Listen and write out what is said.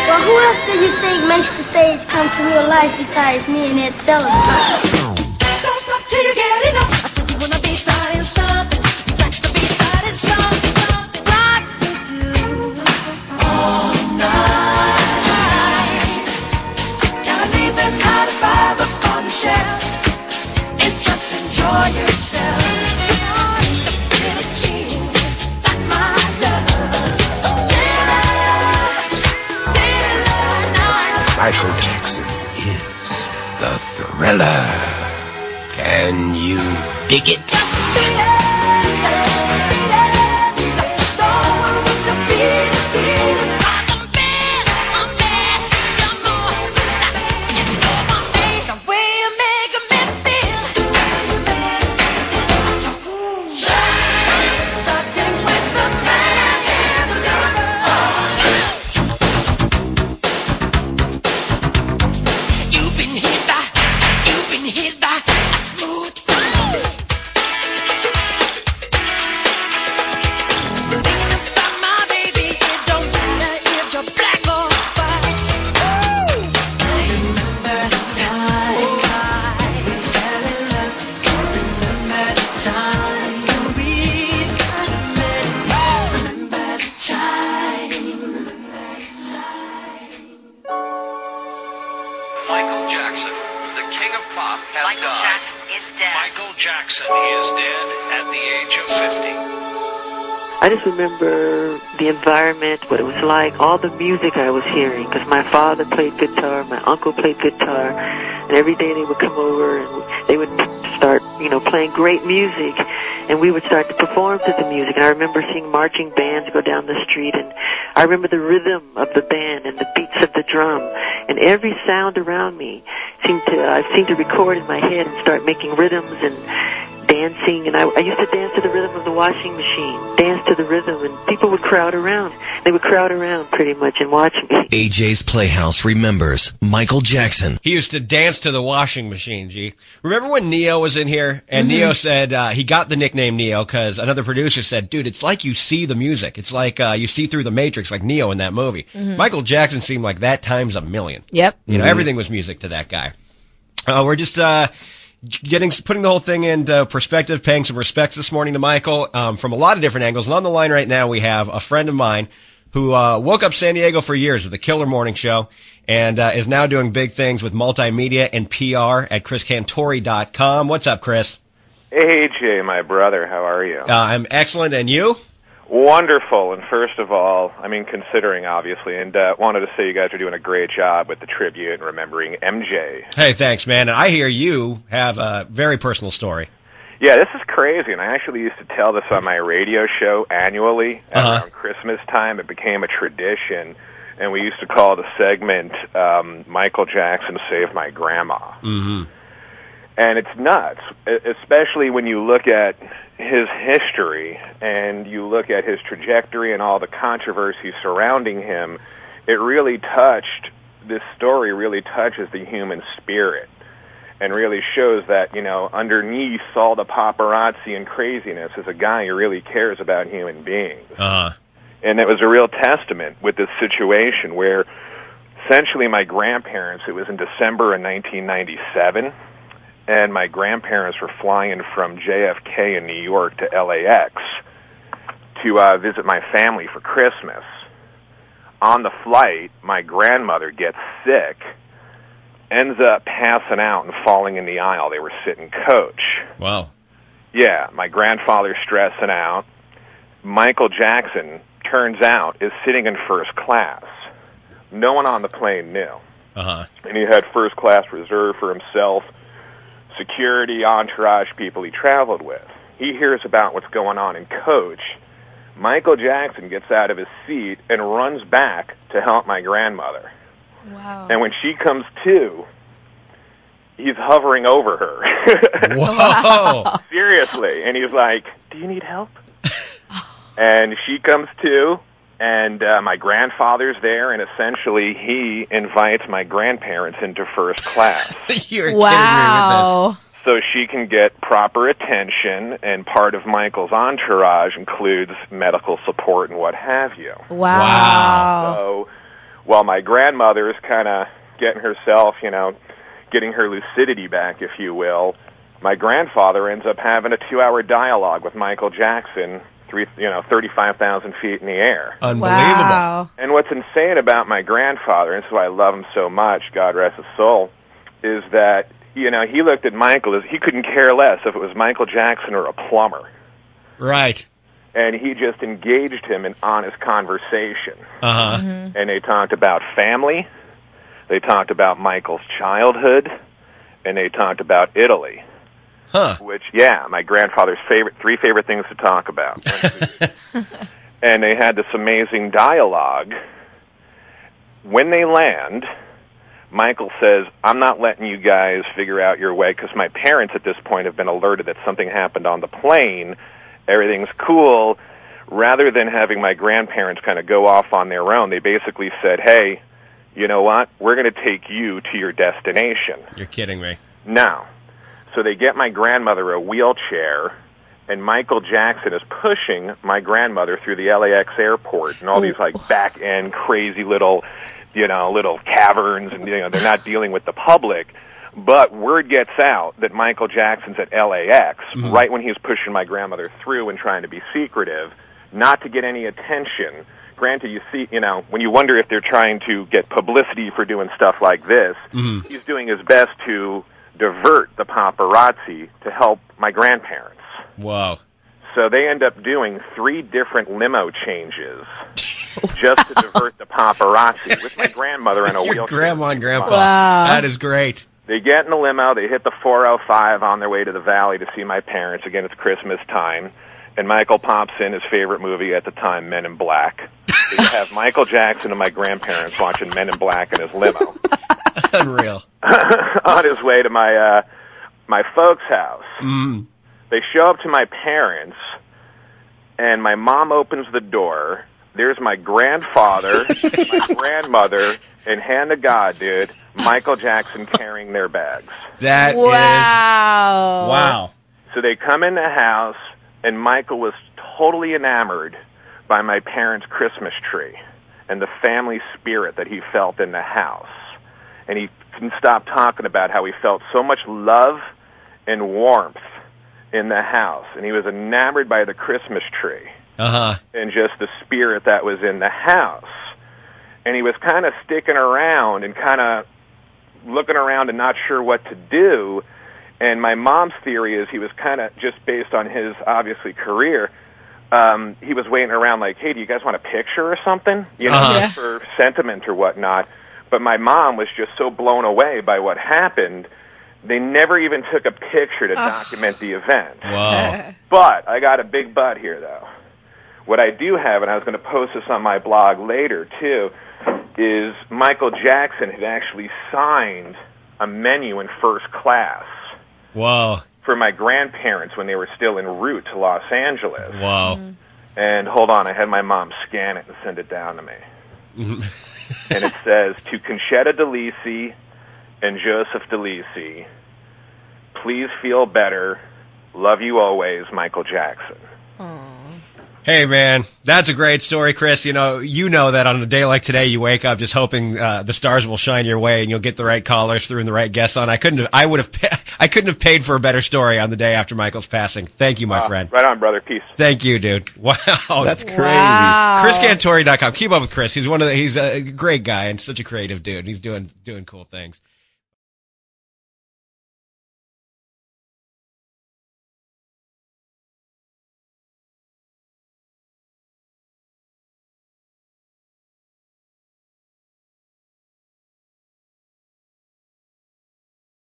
Well, who else do you think makes the stage come to real life besides me and Ed Sullivan? Don't stop till you get enough. I said you wanna be starting something. You got to be starting something. Rock with you all night. Gotta leave that 9 to 5 up on the shelf and just enjoy yourself. The little jeans, like my love. Michael Jackson is the Thriller. Can you dig it? Michael Jackson, the king of pop, has Michael died. Jackson is dead. Michael Jackson is dead at the age of 50. I just remember the environment, what it was like, all the music I was hearing, because my father played guitar, my uncle played guitar, and every day they would come over and they would start, playing great music, and we would start to perform to the music. And I remember seeing marching bands go down the street, and I remember the rhythm of the band and the beats of the drum, and every sound around me I seemed to record in my head and start making rhythms and dancing. And I used to dance to the rhythm of the washing machine, dance to the rhythm, and people would crowd around. They would crowd around pretty much and watch me. AJ's Playhouse remembers Michael Jackson. He used to dance to the washing machine, G. Remember when Neo was in here? And Neo said he got the nickname Neo because another producer said, dude, it's like you see the music. It's like you see through the Matrix, like Neo in that movie. Michael Jackson seemed like that times a million. Yep. Everything was music to that guy. We're just putting the whole thing into perspective, paying some respects this morning to Michael from a lot of different angles. And on the line right now, we have a friend of mine who woke up San Diego for years with the Killer Morning Show and is now doing big things with multimedia and PR at chriscantore.com. What's up, Chris? Hey, Jay, my brother. How are you? I'm excellent. And you? Wonderful. And first of all, considering, obviously, and wanted to say you guys are doing a great job with the tribute and remembering MJ. Hey, thanks, man. And I hear you have a very personal story. Yeah, this is crazy, and I actually used to tell this on my radio show annually around Christmas time. It became a tradition, and we used to call the segment Michael Jackson Saved My Grandma. Mm-hmm. And it's nuts, especially when you look at his history and you look at his trajectory and all the controversy surrounding him. This story really touches the human spirit and really shows that, underneath all the paparazzi and craziness is a guy who really cares about human beings. And it was a real testament with this situation where essentially my grandparents, it was in December of 1997, and my grandparents were flying from JFK in New York to LAX to visit my family for Christmas. On the flight, my grandmother gets sick, ends up passing out and falling in the aisle. They were sitting coach. Wow. Yeah, my grandfather's stressing out. Michael Jackson, turns out, is sitting in first class. No one on the plane knew. And he had first class reserved for himself, security, entourage, people he traveled with. He hears about what's going on in coach, Michael Jackson gets out of his seat and runs back to help my grandmother. Wow. And when she comes to, he's hovering over her. Whoa. Seriously. And he's like, do you need help? And she comes to, and my grandfather's there, and essentially he invites my grandparents into first class. You're kidding me Wow. with So she can get proper attention, and part of Michael's entourage includes medical support and what have you. Wow. So while my grandmother is kind of getting herself, getting her lucidity back, if you will, my grandfather ends up having a 2-hour dialogue with Michael Jackson, 35,000 feet in the air. this. Unbelievable. Wow. And what's insane about my grandfather, and this is why I love him so much, God rest his soul, is that, he looked at Michael as he couldn't care less if it was Michael Jackson or a plumber. Right. And he just engaged him in honest conversation. Uh-huh. And they talked about family, they talked about Michael's childhood, and they talked about Italy. Huh. Which, my grandfather's three favorite things to talk about. And they had this amazing dialogue. When they land, Michael says, I'm not letting you guys figure out your way, because my parents at this point have been alerted that something happened on the plane. Everything's cool. Rather than having my grandparents kind of go off on their own, they basically said, hey, you know what? We're going to take you to your destination. You're kidding me. Now, so they get my grandmother a wheelchair, and Michael Jackson is pushing my grandmother through the LAX airport and all these back-end crazy little caverns, and they're not dealing with the public. But word gets out that Michael Jackson's at LAX right when he's pushing my grandmother through and trying to be secretive, not to get any attention. Granted, you see, when you wonder if they're trying to get publicity for doing stuff like this, he's doing his best to divert the paparazzi to help my grandparents. Whoa. So they end up doing 3 different limo changes just to divert the paparazzi with my grandmother in a Your wheelchair. grandma and grandpa. Wow. That is great. They get in the limo, they hit the 405 on their way to the valley to see my parents. Again, it's Christmas time. And Michael pops in his favorite movie at the time, Men in Black. So you have Michael Jackson and my grandparents watching Men in Black in his limo. Unreal. On his way to my folks' house. Mm. They show up to my parents, and my mom opens the door. There's my grandfather, my grandmother, and hand to God, dude, Michael Jackson carrying their bags. That Wow. is... Wow. So they come in the house, and Michael was totally enamored by my parents' Christmas tree and the family spirit that he felt in the house. And he couldn't stop talking about how he felt so much love and warmth in the house. And he was enamored by the Christmas tree. Uh-huh. And just the spirit that was in the house. And he was kind of sticking around and kind of looking around and not sure what to do. And my mom's theory is he was kind of, just based on his, obviously, career, he was waiting around like, hey, do you guys want a picture or something? Yeah. For sentiment or whatnot. But my mom was just so blown away by what happened, they never even took a picture to document the event. Whoa. But I got a big but here, though. What I do have, and I was going to post this on my blog later, too, is Michael Jackson had actually signed a menu in first class Whoa. for my grandparents when they were still en route to Los Angeles. Whoa. And hold on, I had my mom scan it and send it down to me. And it says, to Conchetta DeLisi and Joseph DeLisi, please feel better. Love you always, Michael Jackson. Hey, man, that's a great story, Chris. You know that on a day like today, you wake up just hoping the stars will shine your way and you'll get the right callers through and the right guests on. I couldn't have paid for a better story on the day after Michael's passing. Thank you, my friend. Right on, brother. Peace. Thank you, dude. Wow, That's crazy. Wow. ChrisCantore.com. Keep up with Chris. He's a great guy and such a creative dude. He's doing cool things.